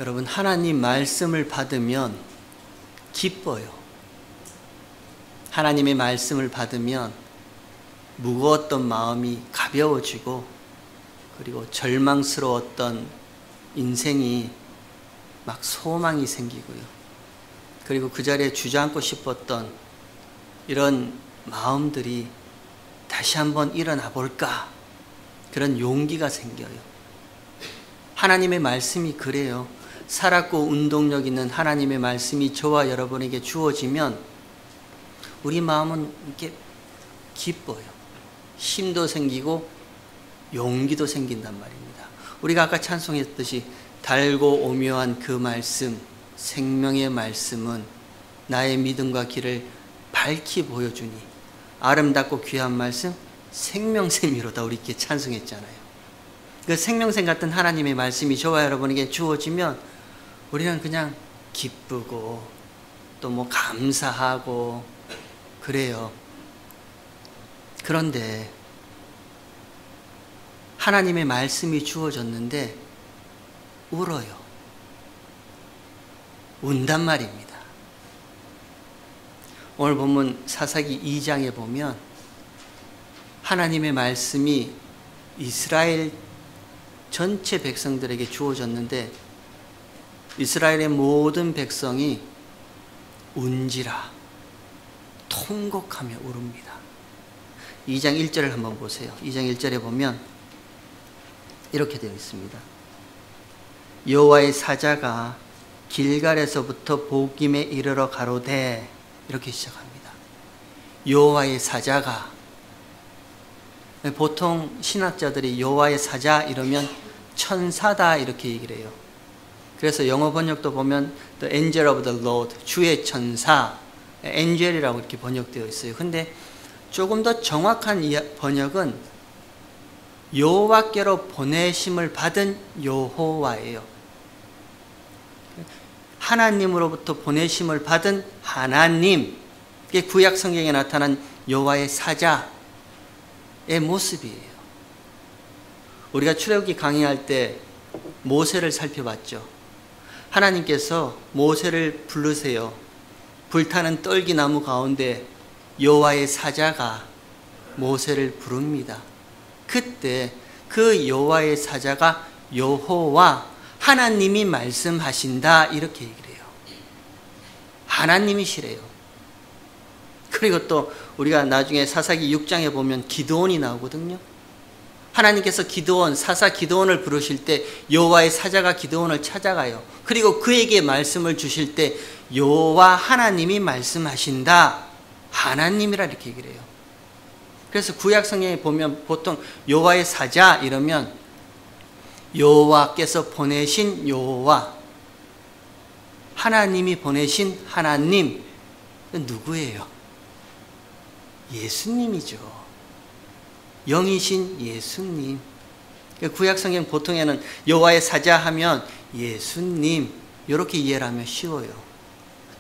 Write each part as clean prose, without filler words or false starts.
여러분, 하나님 말씀을 받으면 기뻐요. 하나님의 말씀을 받으면 무거웠던 마음이 가벼워지고, 그리고 절망스러웠던 인생이 막 소망이 생기고요. 그리고 그 자리에 주저앉고 싶었던 이런 마음들이 다시 한번 일어나 볼까, 그런 용기가 생겨요. 하나님의 말씀이 그래요. 살았고 운동력 있는 하나님의 말씀이 저와 여러분에게 주어지면 우리 마음은 이렇게 기뻐요. 힘도 생기고 용기도 생긴단 말입니다. 우리가 아까 찬송했듯이 달고 오묘한 그 말씀, 생명의 말씀은 나의 믿음과 길을 밝히 보여주니 아름답고 귀한 말씀 생명샘이로다, 우리 이렇게 찬송했잖아요. 그 생명샘 같은 하나님의 말씀이 저와 여러분에게 주어지면 우리는 그냥 기쁘고 또 뭐 감사하고 그래요. 그런데 하나님의 말씀이 주어졌는데 울어요. 운단 말입니다. 오늘 본문 사사기 2장에 보면 하나님의 말씀이 이스라엘 전체 백성들에게 주어졌는데 이스라엘의 모든 백성이 운지라 통곡하며 울읍니다. 2장 1절을 한번 보세요. 2장 1절에 보면 이렇게 되어 있습니다. 여호와의 사자가 길갈에서부터 보김에 이르러 가로되, 이렇게 시작합니다. 여호와의 사자가, 보통 신학자들이 여호와의 사자 이러면 천사다 이렇게 얘기를 해요. 그래서 영어 번역도 보면 The Angel of the Lord, 주의 천사, 엔젤이라고 이렇게 번역되어 있어요. 근데 조금 더 정확한 번역은 여호와께로 보내심을 받은 여호와예요. 하나님으로부터 보내심을 받은 하나님, 이게 구약 성경에 나타난 여호와의 사자의 모습이에요. 우리가 출애굽기 강의할 때 모세를 살펴봤죠. 하나님께서 모세를 부르세요. 불타는 떨기나무 가운데 여호와의 사자가 모세를 부릅니다. 그때 그 여호와의 사자가 여호와 하나님이 말씀하신다 이렇게 얘기를 해요. 하나님이시래요. 그리고 또 우리가 나중에 사사기 6장에 보면 기드온이 나오거든요. 하나님께서 사사 기드온을 부르실 때 여호와의 사자가 기드온을 찾아가요. 그리고 그에게 말씀을 주실 때 여호와 하나님이 말씀하신다. 하나님이라 이렇게 얘기를 해요. 그래서 구약 성경에 보면 보통 여호와의 사자 이러면 여호와께서 보내신 여호와, 하나님이 보내신 하나님, 누구예요? 예수님이죠. 영이신 예수님. 구약 성경 보통에는 여호와의 사자 하면 예수님 이렇게 이해를 하면 쉬워요.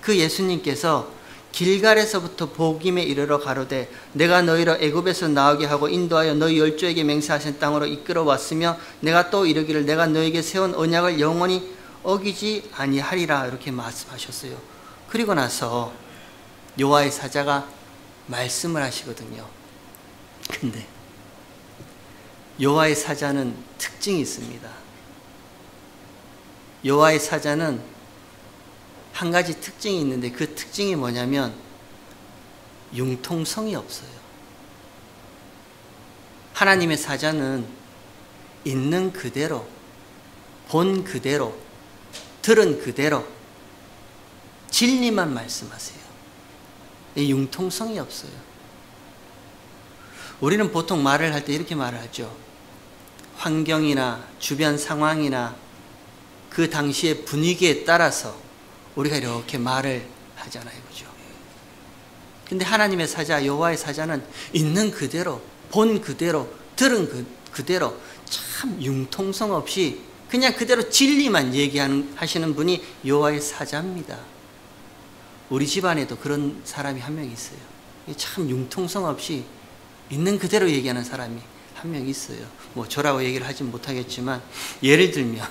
그 예수님께서 길갈에서부터 보김에 이르러 가로되 내가 너희를 애굽에서 나오게 하고 인도하여 너희 열조에게 맹세하신 땅으로 이끌어 왔으며 내가 또 이르기를 내가 너희에게 세운 언약을 영원히 어기지 아니하리라 이렇게 말씀하셨어요. 그리고 나서 여호와의 사자가 말씀을 하시거든요. 근데 여호와의 사자는 특징이 있습니다. 여호와의 사자는 한 가지 특징이 있는데 그 특징이 뭐냐면 융통성이 없어요. 하나님의 사자는 있는 그대로, 본 그대로, 들은 그대로 진리만 말씀하세요. 융통성이 없어요. 우리는 보통 말을 할 때 이렇게 말을 하죠. 환경이나 주변 상황이나 그 당시의 분위기에 따라서 우리가 이렇게 말을 하잖아요. 그죠? 근데 하나님의 사자, 여호와의 사자는 있는 그대로, 본 그대로, 들은 그대로 참 융통성 없이 그냥 그대로 진리만 얘기하시는 분이 여호와의 사자입니다. 우리 집안에도 그런 사람이 한 명 있어요. 참 융통성 없이 있는 그대로 얘기하는 사람이 한 명 있어요. 뭐 저라고 얘기를 하진 못하겠지만 예를 들면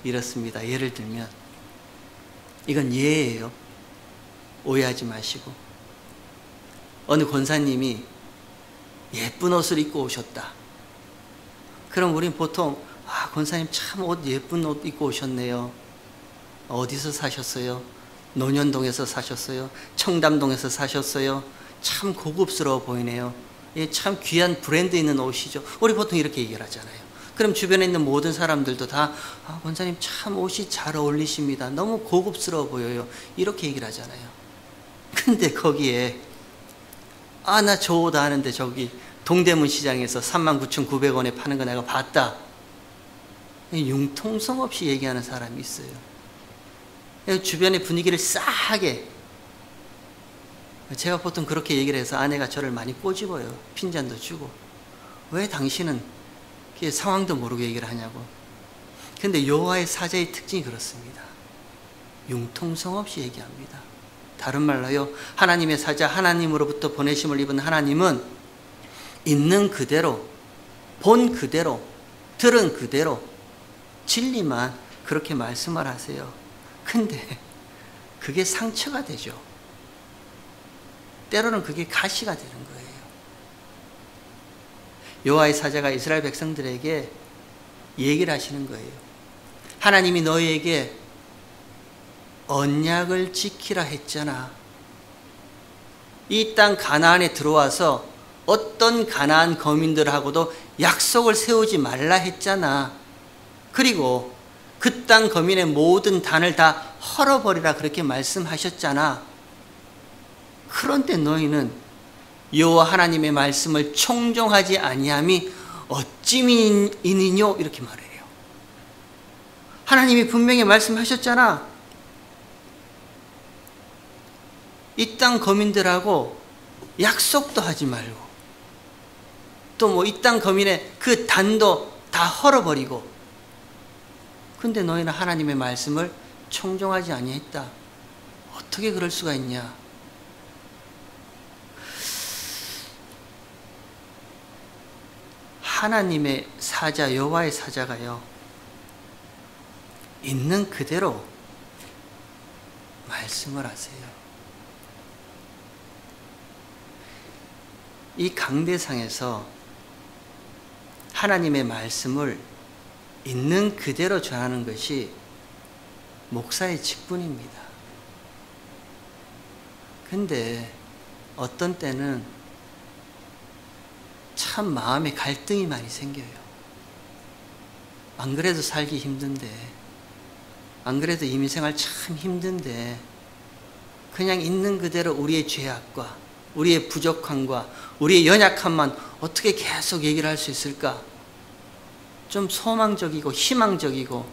이렇습니다. 예를 들면 이건 예예요. 오해하지 마시고, 어느 권사님이 예쁜 옷을 입고 오셨다. 그럼 우린 보통 권사님 참 옷 예쁜 옷 입고 오셨네요. 어디서 사셨어요? 논현동에서 사셨어요? 청담동에서 사셨어요? 참 고급스러워 보이네요. 예, 참 귀한 브랜드 있는 옷이죠. 우리 보통 이렇게 얘기를 하잖아요. 그럼 주변에 있는 모든 사람들도 다 권사님 참 옷이 잘 어울리십니다. 너무 고급스러워 보여요. 이렇게 얘기를 하잖아요. 근데 거기에 나 저 옷 아는데 저기 동대문 시장에서 39,900원에 파는 거 내가 봤다. 융통성 없이 얘기하는 사람이 있어요. 주변의 분위기를 싸하게, 제가 보통 그렇게 얘기를 해서 아내가 저를 많이 꼬집어요. 핀잔도 주고. 왜 당신은 상황도 모르고 얘기를 하냐고. 근데 여호와의 사자의 특징이 그렇습니다. 융통성 없이 얘기합니다. 다른 말로요, 하나님의 사자, 하나님으로부터 보내심을 입은 하나님은 있는 그대로, 본 그대로, 들은 그대로 진리만 그렇게 말씀을 하세요. 근데 그게 상처가 되죠. 때로는 그게 가시가 되는 거예요. 여호와의 사자가 이스라엘 백성들에게 얘기를 하시는 거예요. 하나님이 너희에게 언약을 지키라 했잖아. 이 땅 가나안에 들어와서 어떤 가나안 거민들하고도 약속을 세우지 말라 했잖아. 그리고 그 땅 거민의 모든 단을 다 헐어버리라 그렇게 말씀하셨잖아. 그런데 너희는 여호와 하나님의 말씀을 청종하지 아니함이 어찌 미이니뇨? 이렇게 말해요. 하나님이 분명히 말씀하셨잖아. 이 땅 거민들하고 약속도 하지 말고, 또 뭐 이 땅 거민의 그 단도 다 헐어버리고, 근데 너희는 하나님의 말씀을 청종하지 아니했다. 어떻게 그럴 수가 있냐? 하나님의 사자, 여호와의 사자가요, 있는 그대로 말씀을 하세요. 이 강대상에서 하나님의 말씀을 있는 그대로 전하는 것이 목사의 직분입니다. 근데 어떤 때는 참 마음에 갈등이 많이 생겨요. 안 그래도 살기 힘든데, 안 그래도 이민생활 참 힘든데, 그냥 있는 그대로 우리의 죄악과 우리의 부족함과 우리의 연약함만 어떻게 계속 얘기를 할 수 있을까? 좀 소망적이고 희망적이고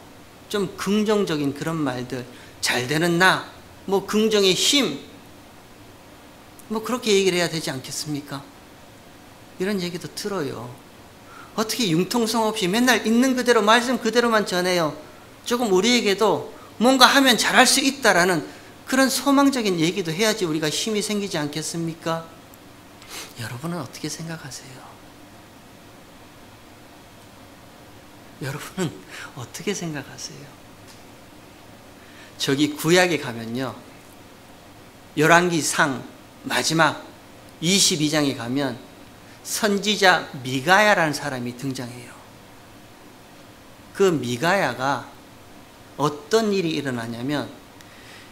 좀 긍정적인 그런 말들, 잘 되는 나, 뭐 긍정의 힘, 뭐 그렇게 얘기를 해야 되지 않겠습니까? 이런 얘기도 들어요. 어떻게 융통성 없이 맨날 있는 그대로 말씀 그대로만 전해요. 조금 우리에게도 뭔가 하면 잘할 수 있다라는 그런 소망적인 얘기도 해야지 우리가 힘이 생기지 않겠습니까? 여러분은 어떻게 생각하세요? 여러분은 어떻게 생각하세요? 저기 구약에 가면요, 열왕기상 마지막 22장에 가면 선지자 미가야라는 사람이 등장해요. 그 미가야가 어떤 일이 일어나냐면,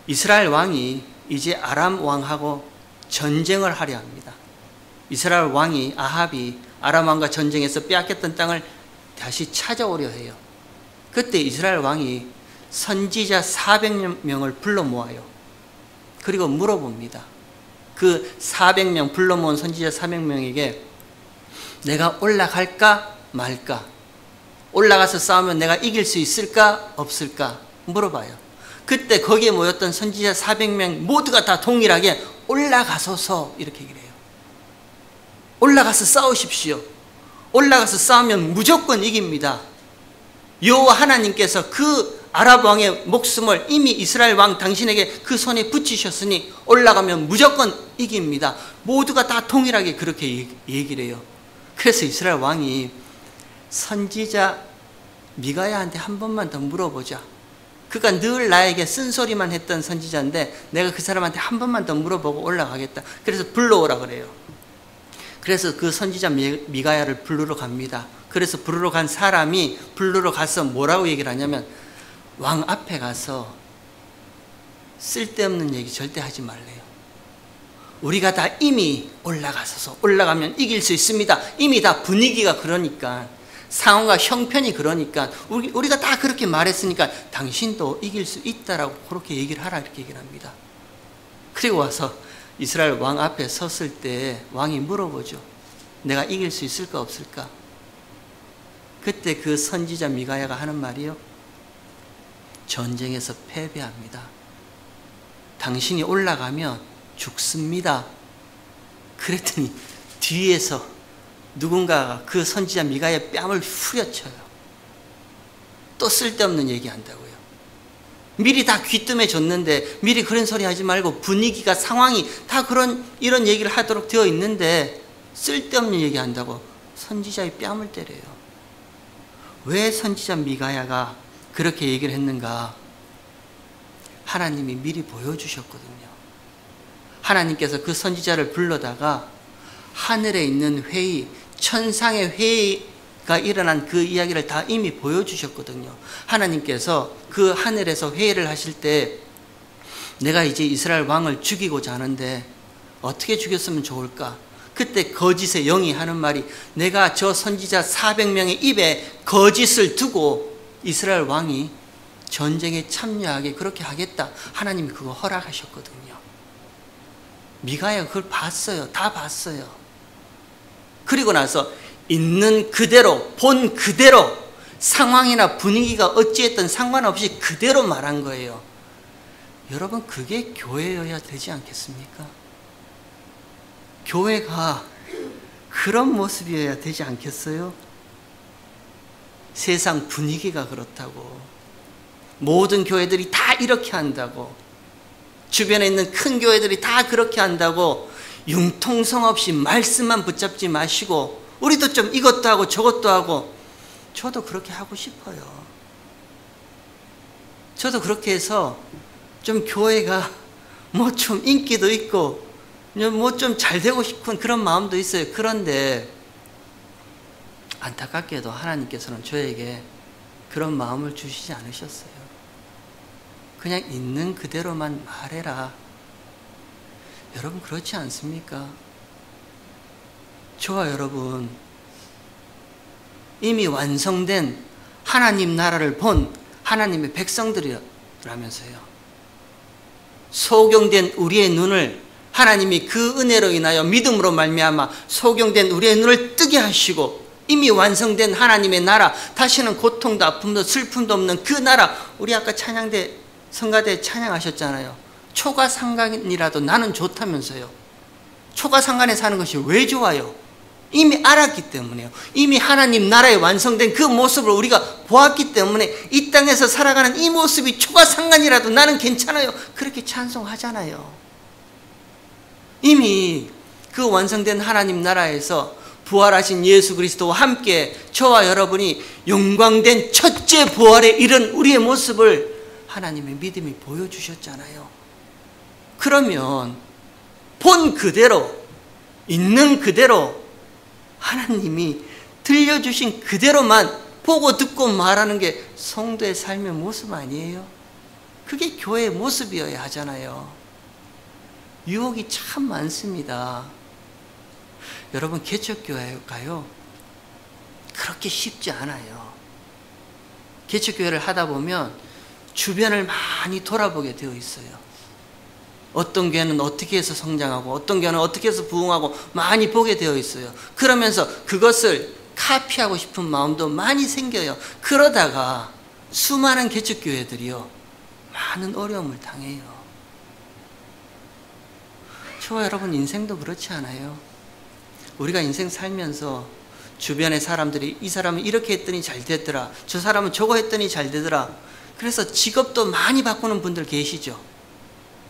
이스라엘 왕이 이제 아람 왕하고 전쟁을 하려 합니다. 이스라엘 왕이 아합이 아람 왕과 전쟁에서 빼앗겼던 땅을 다시 찾아오려 해요. 그때 이스라엘 왕이 선지자 400명을 불러 모아요. 그리고 물어봅니다. 그 400명 불러 모은 선지자 400명에게 내가 올라갈까 말까? 올라가서 싸우면 내가 이길 수 있을까 없을까? 물어봐요. 그때 거기에 모였던 선지자 400명 모두가 다 동일하게 올라가소서 이렇게 얘기를 해요. 올라가서 싸우십시오. 올라가서 싸우면 무조건 이깁니다. 여호와 하나님께서 그 아랍 왕의 목숨을 이미 이스라엘 왕 당신에게 그 손에 붙이셨으니 올라가면 무조건 이깁니다. 모두가 다 동일하게 그렇게 얘기를 해요. 그래서 이스라엘 왕이 선지자 미가야한테 한 번만 더 물어보자. 그가 늘 나에게 쓴소리만 했던 선지자인데 내가 그 사람한테 한 번만 더 물어보고 올라가겠다. 그래서 불러오라 그래요. 그래서 그 선지자 미가야를 부르러 갑니다. 그래서 부르러 간 사람이 부르러 가서 뭐라고 얘기를 하냐면, 왕 앞에 가서 쓸데없는 얘기 절대 하지 말래요. 우리가 다 이미 올라가면 이길 수 있습니다. 이미 다 분위기가 그러니까, 상황과 형편이 그러니까, 우리가 다 그렇게 말했으니까 당신도 이길 수 있다라고 그렇게 얘기를 하라, 이렇게 얘기를 합니다. 그리고 와서 이스라엘 왕 앞에 섰을 때 왕이 물어보죠. 내가 이길 수 있을까 없을까? 그때 그 선지자 미가야가 하는 말이요, 전쟁에서 패배합니다. 당신이 올라가면 죽습니다. 그랬더니 뒤에서 누군가가 그 선지자 미가야의 뺨을 후려쳐요. 또 쓸데없는 얘기한다고요. 미리 다 귀뜸해 줬는데, 미리 그런 소리 하지 말고 분위기가, 상황이 다 이런 얘기를 하도록 되어 있는데 쓸데없는 얘기한다고 선지자의 뺨을 때려요. 왜 선지자 미가야가 그렇게 얘기를 했는가? 하나님이 미리 보여주셨거든요. 하나님께서 그 선지자를 불러다가 하늘에 있는 회의, 천상의 회의가 일어난 그 이야기를 다 이미 보여주셨거든요. 하나님께서 그 하늘에서 회의를 하실 때, 내가 이제 이스라엘 왕을 죽이고자 하는데 어떻게 죽였으면 좋을까? 그때 거짓의 영이 하는 말이, 내가 저 선지자 400명의 입에 거짓을 두고 이스라엘 왕이 전쟁에 참여하게 그렇게 하겠다. 하나님이 그거 허락하셨거든요. 미가야가 그걸 봤어요. 다 봤어요. 그리고 나서 있는 그대로, 본 그대로, 상황이나 분위기가 어찌했든 상관없이 그대로 말한 거예요. 여러분, 그게 교회여야 되지 않겠습니까? 교회가 그런 모습이어야 되지 않겠어요? 세상 분위기가 그렇다고, 모든 교회들이 다 이렇게 한다고, 주변에 있는 큰 교회들이 다 그렇게 한다고 융통성 없이 말씀만 붙잡지 마시고, 우리도 좀 이것도 하고 저것도 하고, 저도 그렇게 하고 싶어요. 저도 그렇게 해서 좀 교회가 뭐 좀 인기도 있고 뭐 좀 잘 되고 싶은 그런 마음도 있어요. 그런데 안타깝게도 하나님께서는 저에게 그런 마음을 주시지 않으셨어요. 그냥 있는 그대로만 말해라. 여러분, 그렇지 않습니까? 저와 여러분, 이미 완성된 하나님 나라를 본 하나님의 백성들이라면서요. 소경된 우리의 눈을 하나님이 그 은혜로 인하여 믿음으로 말미암아 소경된 우리의 눈을 뜨게 하시고, 이미 완성된 하나님의 나라, 다시는 고통도 아픔도 슬픔도 없는 그 나라, 우리 아까 찬양대 성가대 찬양하셨잖아요. 초가상간이라도 나는 좋다면서요. 초가상간에 사는 것이 왜 좋아요? 이미 알았기 때문에요. 이미 하나님 나라에 완성된 그 모습을 우리가 보았기 때문에 이 땅에서 살아가는 이 모습이 초가상간이라도 나는 괜찮아요. 그렇게 찬송하잖아요. 이미 그 완성된 하나님 나라에서 부활하신 예수 그리스도와 함께 저와 여러분이 영광된 첫째 부활에 이른 우리의 모습을 하나님의 믿음이 보여주셨잖아요. 그러면 본 그대로, 있는 그대로, 하나님이 들려주신 그대로만 보고 듣고 말하는 게 성도의 삶의 모습 아니에요? 그게 교회의 모습이어야 하잖아요. 유혹이 참 많습니다. 여러분, 개척교회가요, 그렇게 쉽지 않아요. 개척교회를 하다 보면 주변을 많이 돌아보게 되어 있어요. 어떤 교회는 어떻게 해서 성장하고 어떤 교회는 어떻게 해서 부흥하고 많이 보게 되어 있어요. 그러면서 그것을 카피하고 싶은 마음도 많이 생겨요. 그러다가 수많은 개척교회들이요, 많은 어려움을 당해요. 저와 여러분 인생도 그렇지 않아요? 우리가 인생 살면서 주변의 사람들이 이 사람은 이렇게 했더니 잘 됐더라, 저 사람은 저거 했더니 잘 되더라. 그래서 직업도 많이 바꾸는 분들 계시죠.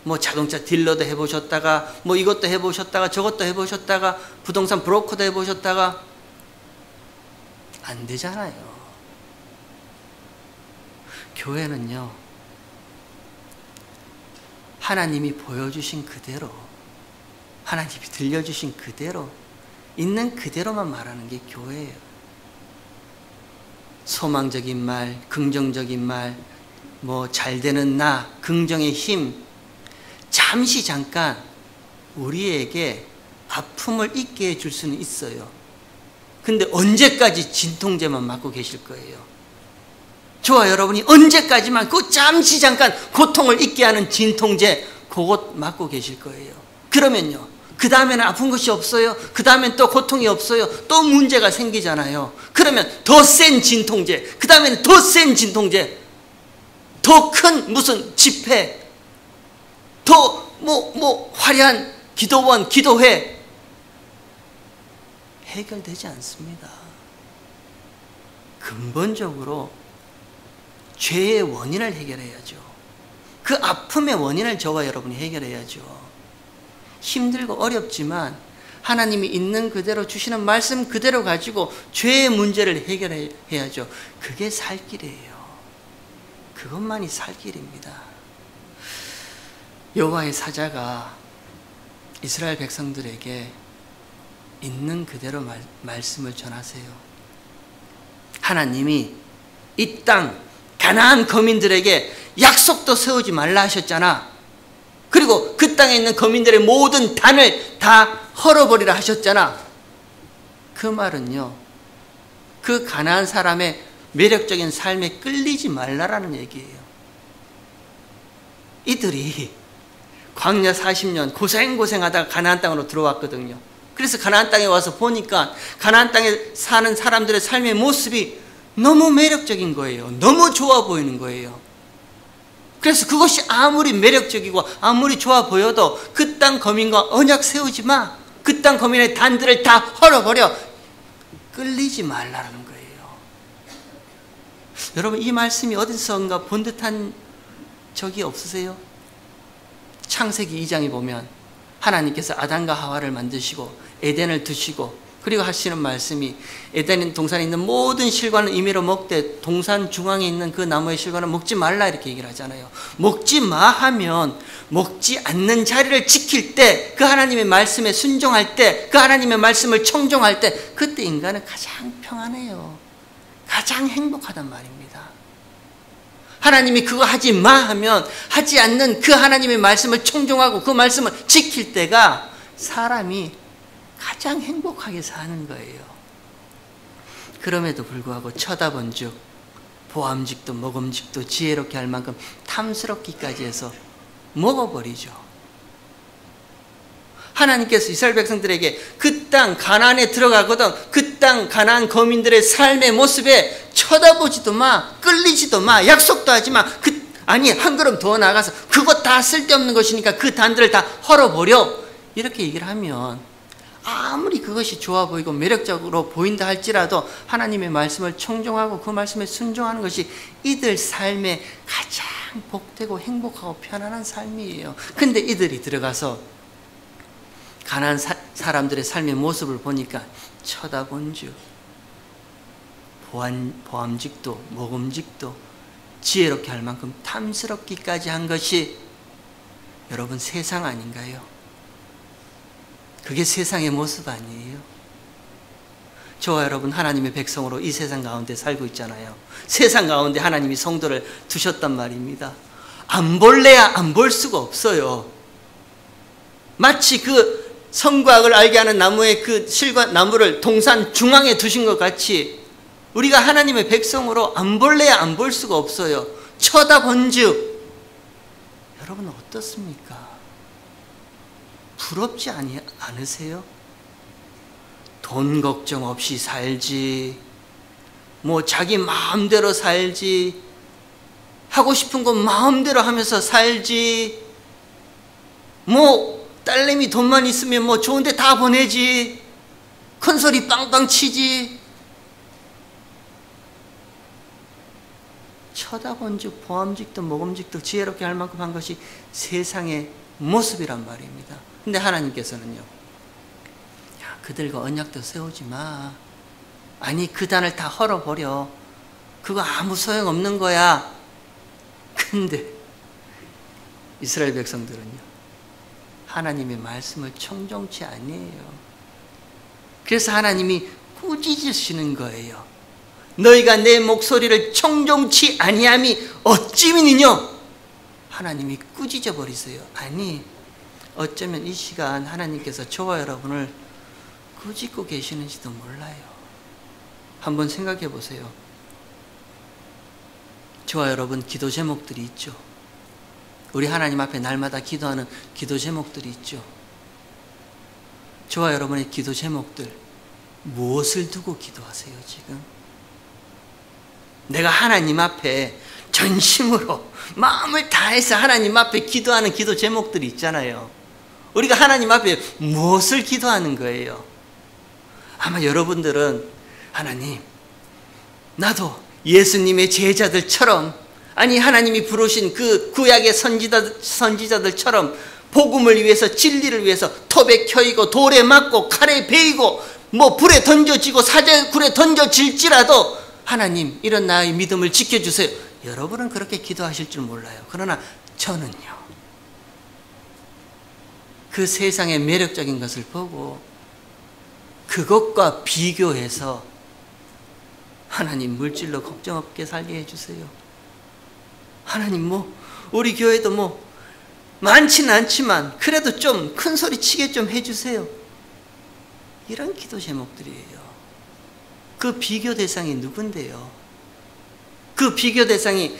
뭐 자동차 딜러도 해보셨다가 뭐 이것도 해보셨다가 저것도 해보셨다가 부동산 브로커도 해보셨다가 안 되잖아요. 교회는요, 하나님이 보여주신 그대로, 하나님이 들려주신 그대로, 있는 그대로만 말하는 게 교회예요. 소망적인 말, 긍정적인 말, 뭐 잘되는 나, 긍정의 힘, 잠시 잠깐 우리에게 아픔을 잊게 해줄 수는 있어요. 근데 언제까지 진통제만 맞고 계실 거예요? 저와 여러분이 언제까지만 그 잠시 잠깐 고통을 잊게 하는 진통제 그것 맞고 계실 거예요. 그러면요, 그 다음에는 아픈 것이 없어요. 그 다음엔 또 고통이 없어요. 또 문제가 생기잖아요. 그러면 더 센 진통제, 그 다음에는 더 센 진통제, 더 큰 무슨 집회, 더 화려한 기도원, 기도회, 해결되지 않습니다. 근본적으로 죄의 원인을 해결해야죠. 그 아픔의 원인을 저와 여러분이 해결해야죠. 힘들고 어렵지만 하나님이 있는 그대로 주시는 말씀 그대로 가지고 죄의 문제를 해결해야죠. 그게 살 길이에요. 그것만이 살 길입니다. 여호와의 사자가 이스라엘 백성들에게 있는 그대로 말씀을 전하세요. 하나님이 이 땅 가나안 거민들에게 약속도 세우지 말라 하셨잖아. 그리고 그 땅에 있는 거민들의 모든 단을 다 헐어버리라 하셨잖아. 그 말은요, 그 가나안 사람의 매력적인 삶에 끌리지 말라라는 얘기예요. 이들이 광야 40년 고생하다가 가나안 땅으로 들어왔거든요. 그래서 가나안 땅에 와서 보니까 가나안 땅에 사는 사람들의 삶의 모습이 너무 매력적인 거예요. 너무 좋아 보이는 거예요. 그래서 그것이 아무리 매력적이고 아무리 좋아 보여도 그 땅 거민과 언약 세우지 마. 그 땅 거민의 단들을 다 헐어버려. 끌리지 말라는 거예요. 여러분, 이 말씀이 어디선가 본 듯한 적이 없으세요? 창세기 2장에 보면 하나님께서 아담과 하와를 만드시고 에덴을 두시고 그리고 하시는 말씀이 에덴 동산에 있는 모든 실과는 임의로 먹되 동산 중앙에 있는 그 나무의 실과는 먹지 말라 이렇게 얘기를 하잖아요. 먹지 마 하면 먹지 않는 자리를 지킬 때, 그 하나님의 말씀에 순종할 때, 그 하나님의 말씀을 청종할 때, 그때 인간은 가장 평안해요. 가장 행복하단 말입니다. 하나님이 그거 하지 마 하면 하지 않는 그 하나님의 말씀을 청종하고 그 말씀을 지킬 때가 사람이 가장 행복하게 사는 거예요. 그럼에도 불구하고 쳐다본 즉 보암직도 먹음직도 지혜롭게 할 만큼 탐스럽기까지 해서 먹어버리죠. 하나님께서 이스라엘 백성들에게 그 땅 가나안에 들어가거든 그 땅 가나안 거민들의 삶의 모습에 쳐다보지도 마, 끌리지도 마, 약속도 하지 마. 아니, 한 걸음 더 나가서 그거 다 쓸데없는 것이니까 그 단들을 다 헐어버려. 이렇게 얘기를 하면 아무리 그것이 좋아 보이고 매력적으로 보인다 할지라도 하나님의 말씀을 청종하고 그 말씀에 순종하는 것이 이들 삶의 가장 복되고 행복하고 편안한 삶이에요. 근데 이들이 들어가서 가나안 사람들의 삶의 모습을 보니까 쳐다본 즉 보암직도 먹음직도 지혜롭게 할 만큼 탐스럽기까지 한 것이 여러분 세상 아닌가요? 그게 세상의 모습 아니에요? 저와 여러분 하나님의 백성으로 이 세상 가운데 살고 있잖아요. 세상 가운데 하나님이 성도를 두셨단 말입니다. 안 볼래야 안 볼 수가 없어요. 마치 그 선과 악을 알게 하는 나무의 그 실과 나무를 동산 중앙에 두신 것 같이 우리가 하나님의 백성으로 안 볼래야 안 볼 수가 없어요. 쳐다본즉 여러분 어떻습니까? 부럽지 않으세요? 돈 걱정 없이 살지, 뭐 자기 마음대로 살지, 하고 싶은 거 마음대로 하면서 살지, 뭐 딸내미 돈만 있으면 뭐 좋은데 다 보내지, 큰소리 빵빵 치지. 쳐다본즉 보암직도 먹음직도 지혜롭게 할 만큼 한 것이 세상의 모습이란 말입니다. 근데 하나님께서는요, 야, 그들과 언약도 세우지 마. 아니, 그 단을 다 헐어버려. 그거 아무 소용없는 거야. 근데 이스라엘 백성들은요, 하나님의 말씀을 청종치 아니에요. 그래서 하나님이 꾸짖으시는 거예요. 너희가 내 목소리를 청종치 아니함이 어찌미니뇨? 하나님이 꾸짖어 버리세요. 아니, 어쩌면 이 시간 하나님께서 저와 여러분을 꾸짖고 계시는지도 몰라요. 한번 생각해 보세요. 저와 여러분 기도 제목들이 있죠. 우리 하나님 앞에 날마다 기도하는 기도 제목들이 있죠. 저와 여러분의 기도 제목들, 무엇을 두고 기도하세요, 지금? 내가 하나님 앞에 전심으로 마음을 다해서 하나님 앞에 기도하는 기도 제목들이 있잖아요. 우리가 하나님 앞에 무엇을 기도하는 거예요? 아마 여러분들은 하나님, 나도 예수님의 제자들처럼, 아니 하나님이 부르신 그 구약의 선지자들처럼 복음을 위해서, 진리를 위해서 톱에 켜이고 돌에 맞고 칼에 베이고 뭐 불에 던져지고 사제굴에 던져질지라도 하나님, 이런 나의 믿음을 지켜주세요. 여러분은 그렇게 기도하실 줄 몰라요. 그러나 저는요, 그 세상의 매력적인 것을 보고 그것과 비교해서 하나님, 물질로 걱정 없게 살게 해주세요. 하나님, 뭐 우리 교회도 뭐 많지는 않지만 그래도 좀 큰 소리 치게 좀 해주세요. 이런 기도 제목들이에요. 그 비교 대상이 누군데요? 그 비교 대상이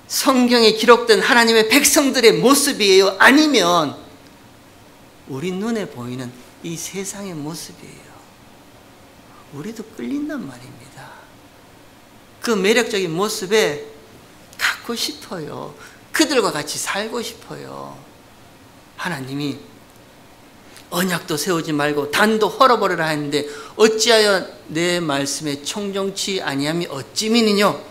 성경에 기록된 하나님의 백성들의 모습이에요? 아니면 우리 눈에 보이는 이 세상의 모습이에요? 우리도 끌린단 말입니다. 그 매력적인 모습에 갖고 싶어요. 그들과 같이 살고 싶어요. 하나님이 언약도 세우지 말고 단도 헐어버리라 했는데 어찌하여 내 말씀에 청종치 아니함이 어찌미니뇨?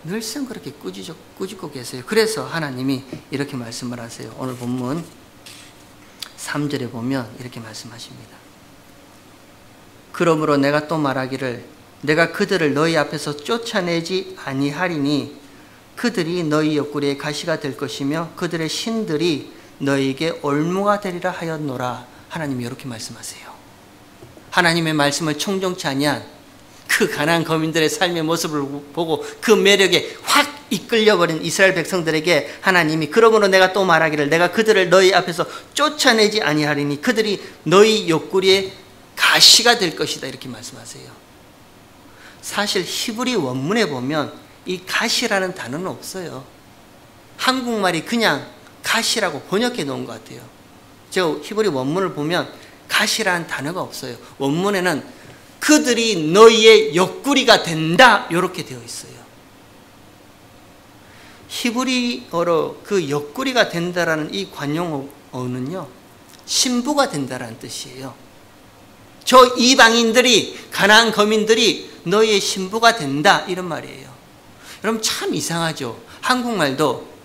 늘상 그렇게 꾸짖고 계세요. 그래서 하나님이 이렇게 말씀을 하세요. 오늘 본문 3절에 보면 이렇게 말씀하십니다. 그러므로 내가 또 말하기를 내가 그들을 너희 앞에서 쫓아내지 아니하리니 그들이 너희 옆구리에 가시가 될 것이며 그들의 신들이 너희에게 올무가 되리라 하였노라. 하나님이 이렇게 말씀하세요. 하나님의 말씀을 청종치 아니한 그 가나안 거민들의 삶의 모습을 보고 그 매력에 확 이끌려버린 이스라엘 백성들에게 하나님이 그러므로 내가 또 말하기를 내가 그들을 너희 앞에서 쫓아내지 아니하리니 그들이 너희 옆구리에 가시가 될 것이다. 이렇게 말씀하세요. 사실 히브리 원문에 보면 이 가시라는 단어는 없어요. 한국말이 그냥 가시라고 번역해 놓은 것 같아요. 제가 히브리 원문을 보면 가시라는 단어가 없어요. 원문에는 그들이 너희의 옆구리가 된다 이렇게 되어 있어요. 히브리어로 그 옆구리가 된다라는 이 관용어는요, 신부가 된다라는 뜻이에요. 저 이방인들이, 가나안 거민들이 너희의 신부가 된다 이런 말이에요. 여러분 참 이상하죠. 한국말도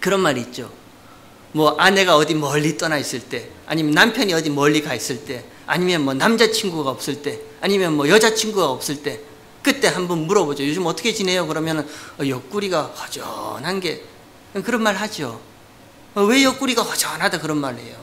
그런 말이 있죠. 뭐 아내가 어디 멀리 떠나 있을 때, 아니면 남편이 어디 멀리 가 있을 때, 아니면 뭐 남자친구가 없을 때, 아니면 뭐 여자친구가 없을 때, 그때 한번 물어보죠. 요즘 어떻게 지내요? 그러면은 옆구리가 허전한 게, 그런 말 하죠. 왜 옆구리가 허전하다 그런 말이에요.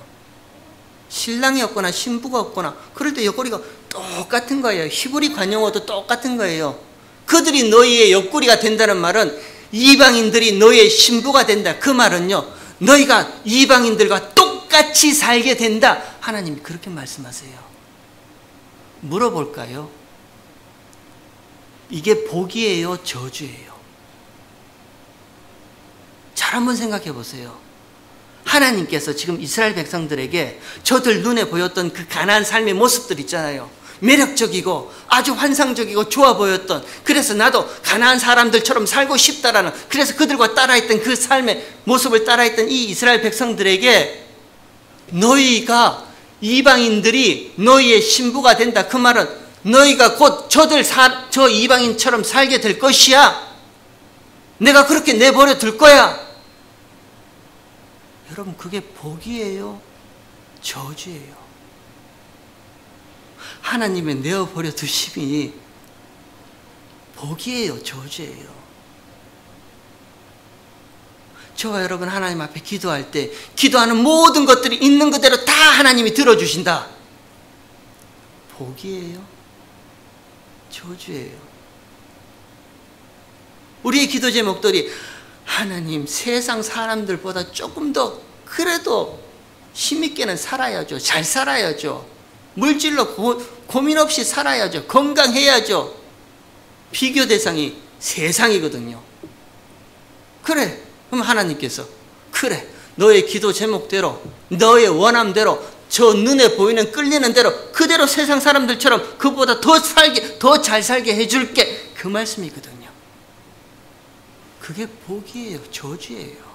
신랑이 없거나 신부가 없거나 그럴 때 옆구리가 똑같은 거예요. 히브리 관용어도 똑같은 거예요. 그들이 너희의 옆구리가 된다는 말은 이방인들이 너희의 신부가 된다. 그 말은요, 너희가 이방인들과 똑같이 살게 된다. 하나님이 그렇게 말씀하세요. 물어볼까요? 이게 복이에요? 저주예요? 잘 한번 생각해 보세요. 하나님께서 지금 이스라엘 백성들에게 저들 눈에 보였던 그 가나안 삶의 모습들 있잖아요. 매력적이고 아주 환상적이고 좋아 보였던, 그래서 나도 가나안 사람들처럼 살고 싶다라는, 그래서 그들과 따라했던 그 삶의 모습을 따라했던 이 이스라엘 백성들에게 너희가 이방인들이 너희의 신부가 된다. 그 말은 너희가 곧 저 이방인처럼 살게 될 것이야. 내가 그렇게 내버려 둘 거야. 여러분 그게 복이에요? 저주예요? 하나님의 내어버려 두심이 복이에요? 저주예요? 저와 여러분 하나님 앞에 기도할 때 기도하는 모든 것들이 있는 그대로 다 하나님이 들어주신다. 복이에요? 저주예요? 우리의 기도 제목들이 하나님 세상 사람들보다 조금 더 그래도 힘있게는 살아야죠. 잘 살아야죠. 물질로 고민 없이 살아야죠. 건강해야죠. 비교 대상이 세상이거든요. 그래. 그럼 하나님께서 그래. 너의 기도 제목대로 너의 원함대로 저 눈에 보이는 끌리는 대로 그대로 세상 사람들처럼 그보다 더 잘 살게 해줄게. 그 말씀이거든요. 그게 복이에요? 저주예요?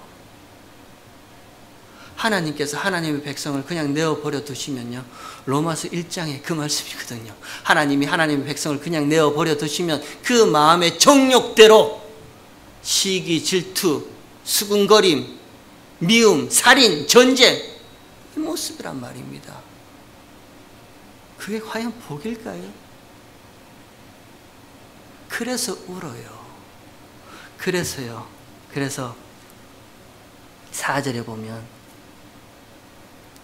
하나님께서 하나님의 백성을 그냥 내어버려 두시면요, 로마서 1장에 그 말씀이거든요. 하나님이 하나님의 백성을 그냥 내어버려 두시면 그 마음의 정욕대로 시기, 질투, 수군거림, 미움, 살인, 전쟁, 이 모습이란 말입니다. 그게 과연 복일까요? 그래서 울어요. 그래서요. 그래서 4절에 보면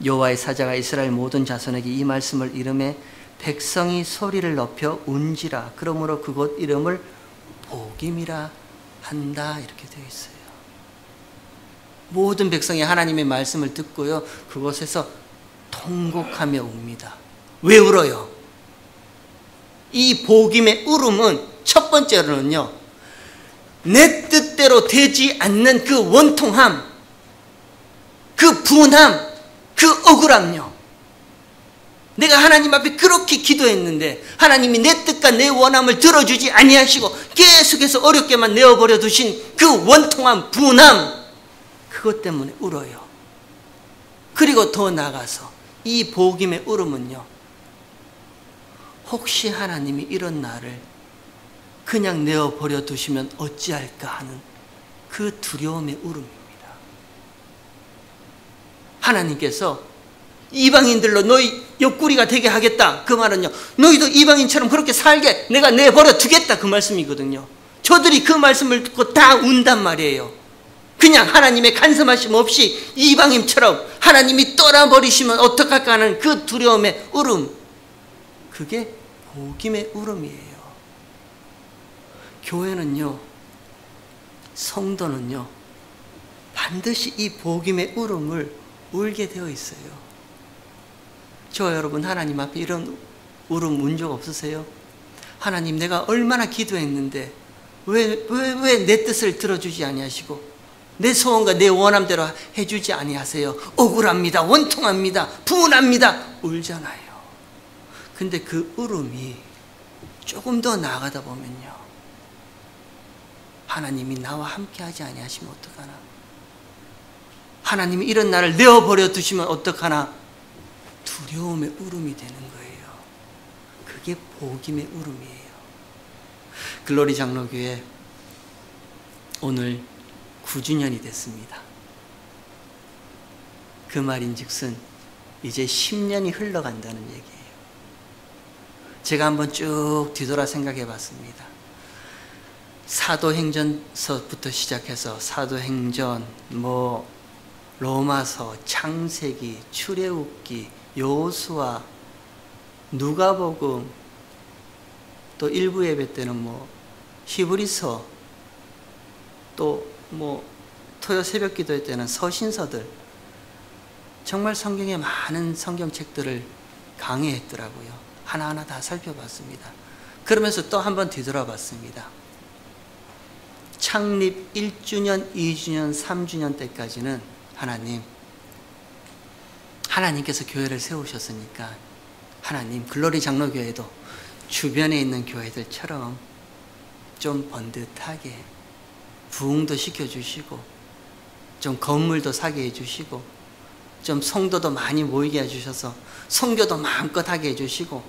여호와의 사자가 이스라엘 모든 자손에게 이 말씀을 이르매 백성이 소리를 높여 운지라. 그러므로 그곳 이름을 복임이라 한다. 이렇게 되어 있어요. 모든 백성이 하나님의 말씀을 듣고요, 그곳에서 통곡하며 웁니다. 왜 울어요? 이 복임의 울음은 첫 번째로는요, 내 뜻대로 되지 않는 그 원통함, 그 분함, 그 억울함요. 내가 하나님 앞에 그렇게 기도했는데 하나님이 내 뜻과 내 원함을 들어주지 아니하시고 계속해서 어렵게만 내어버려 두신 그 원통함, 분함, 그것 때문에 울어요. 그리고 더 나아가서 이 복임의 울음은요, 혹시 하나님이 이런 나를 그냥 내어버려 두시면 어찌할까 하는 그 두려움의 울음입니다. 하나님께서 이방인들로 너희 옆구리가 되게 하겠다. 그 말은요, 너희도 이방인처럼 그렇게 살게 내가 내버려 두겠다. 그 말씀이거든요. 저들이 그 말씀을 듣고 다 운단 말이에요. 그냥 하나님의 간섭하심 없이 이방인처럼 하나님이 떠나버리시면 어떡할까 하는 그 두려움의 울음, 그게 복임의 울음이에요. 교회는요, 성도는요, 반드시 이 복임의 울음을 울게 되어 있어요. 저와 여러분 하나님 앞에 이런 울음 운 적 없으세요? 하나님, 내가 얼마나 기도했는데 왜 내 뜻을 들어주지 아니하시고 내 소원과 내 원함대로 해주지 아니하세요? 억울합니다. 원통합니다. 분합니다. 울잖아요. 근데 그 울음이 조금 더 나아가다 보면요, 하나님이 나와 함께 하지 아니하시면 어떡하나? 하나님이 이런 나를 내어버려 두시면 어떡하나? 두려움의 울음이 되는 거예요. 그게 복임의 울음이에요. 글로리 장로교회 오늘 9주년이 됐습니다. 그 말인즉슨 이제 10년이 흘러간다는 얘기예요. 제가 한번 쭉 뒤돌아 생각해 봤습니다. 사도행전서부터 시작해서 사도행전, 로마서, 창세기, 출애굽기, 여호수아, 누가복음, 또 일부 예배 때는 히브리서, 또 토요 새벽 기도회 때는 서신서들, 정말 성경에 많은 성경책들을 강의했더라고요. 하나하나 다 살펴봤습니다. 그러면서 또 한번 뒤돌아봤습니다. 창립 1주년, 2주년, 3주년 때까지는 하나님께서 교회를 세우셨으니까 하나님, 글로리 장로교회도 주변에 있는 교회들처럼 좀 번듯하게 부흥도 시켜주시고, 좀 건물도 사게 해주시고, 좀 성도도 많이 모이게 해주셔서 선교도 마음껏 하게 해주시고,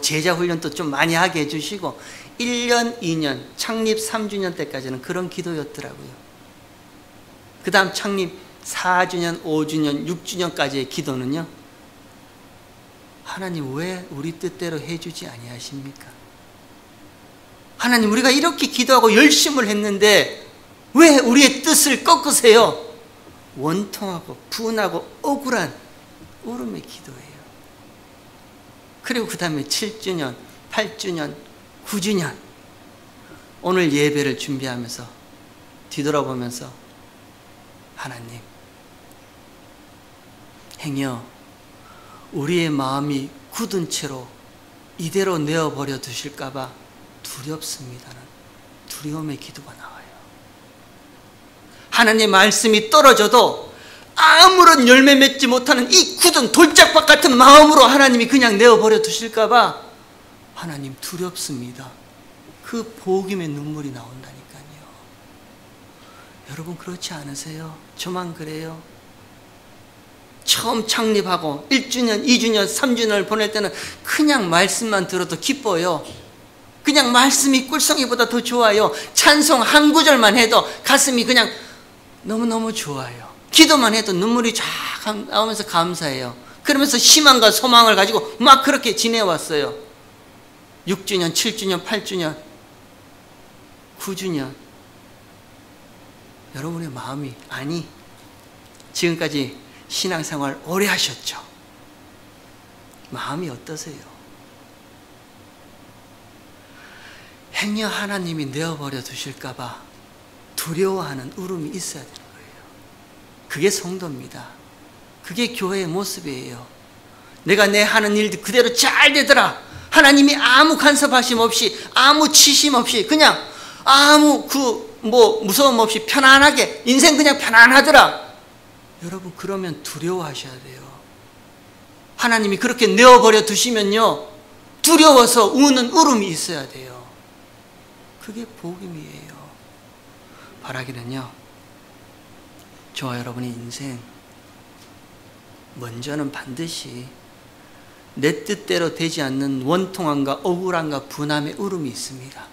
제자 훈련도 좀 많이 하게 해주시고, 1년, 2년, 창립 3주년 때까지는 그런 기도였더라고요. 그 다음 창립 4주년, 5주년, 6주년까지의 기도는요, 하나님, 왜 우리 뜻대로 해주지 아니하십니까? 하나님, 우리가 이렇게 기도하고 열심을 했는데 왜 우리의 뜻을 꺾으세요? 원통하고 분하고 억울한 울음의 기도예요. 그리고 그 다음에 7주년, 8주년, 9주년 오늘 예배를 준비하면서 뒤돌아보면서 하나님, 행여 우리의 마음이 굳은 채로 이대로 내어버려 두실까봐 두렵습니다는 두려움의 기도가 나와요. 하나님의 말씀이 떨어져도 아무런 열매 맺지 못하는 이 굳은 돌짝밭 같은 마음으로 하나님이 그냥 내어버려 두실까봐 하나님 두렵습니다. 그 복음의 눈물이 나온다니까요. 여러분 그렇지 않으세요? 저만 그래요? 처음 창립하고 1주년, 2주년, 3주년을 보낼 때는 그냥 말씀만 들어도 기뻐요. 그냥 말씀이 꿀송이보다 더 좋아요. 찬송 한 구절만 해도 가슴이 그냥 너무너무 좋아요. 기도만 해도 눈물이 쫙 나오면서 감사해요. 그러면서 희망과 소망을 가지고 막 그렇게 지내왔어요. 6주년, 7주년, 8주년, 9주년. 여러분의 마음이, 아니, 지금까지 신앙생활 오래 하셨죠? 마음이 어떠세요? 행여 하나님이 내어버려 두실까봐 두려워하는 울음이 있어야 되는 거예요. 그게 성도입니다. 그게 교회의 모습이에요. 내가 내 하는 일도 그대로 잘 되더라. 하나님이 아무 간섭하심 없이, 아무 치심 없이, 그냥 아무 무서움 없이 편안하게, 인생 그냥 편안하더라. 여러분, 그러면 두려워하셔야 돼요. 하나님이 그렇게 내어버려 두시면요, 두려워서 우는 울음이 있어야 돼요. 그게 복음이에요. 바라기는요, 저와 여러분의 인생, 먼저는 반드시 내 뜻대로 되지 않는 원통함과 억울함과 분함의 울음이 있습니다.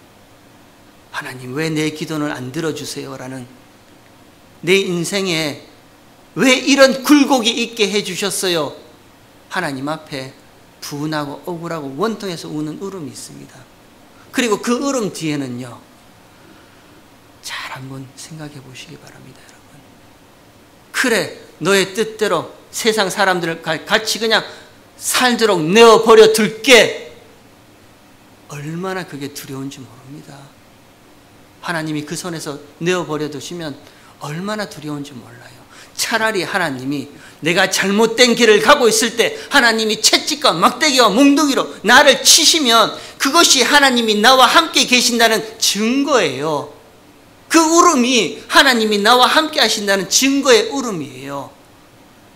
하나님, 왜 내 기도는 안 들어주세요? 라는, 내 인생에 왜 이런 굴곡이 있게 해주셨어요? 하나님 앞에 분하고 억울하고 원통해서 우는 울음이 있습니다. 그리고 그 울음 뒤에는요, 잘 한번 생각해 보시기 바랍니다, 여러분. 그래, 너의 뜻대로 세상 사람들을 같이 그냥 살도록 내어버려 둘게. 얼마나 그게 두려운지 모릅니다. 하나님이 그 손에서 내어버려 두시면 얼마나 두려운지 몰라요. 차라리 하나님이 내가 잘못된 길을 가고 있을 때 하나님이 채찍과 막대기와 몽둥이로 나를 치시면 그것이 하나님이 나와 함께 계신다는 증거예요. 그 울음이 하나님이 나와 함께 하신다는 증거의 울음이에요.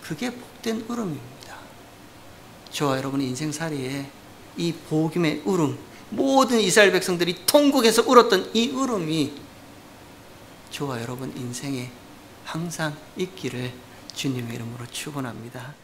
그게 복된 울음입니다. 저와 여러분의 인생살이에 이 복음의 울음, 모든 이스라엘 백성들이 통곡해서 울었던 이 울음이 저와 여러분 인생에 항상 있기를 주님의 이름으로 축원합니다.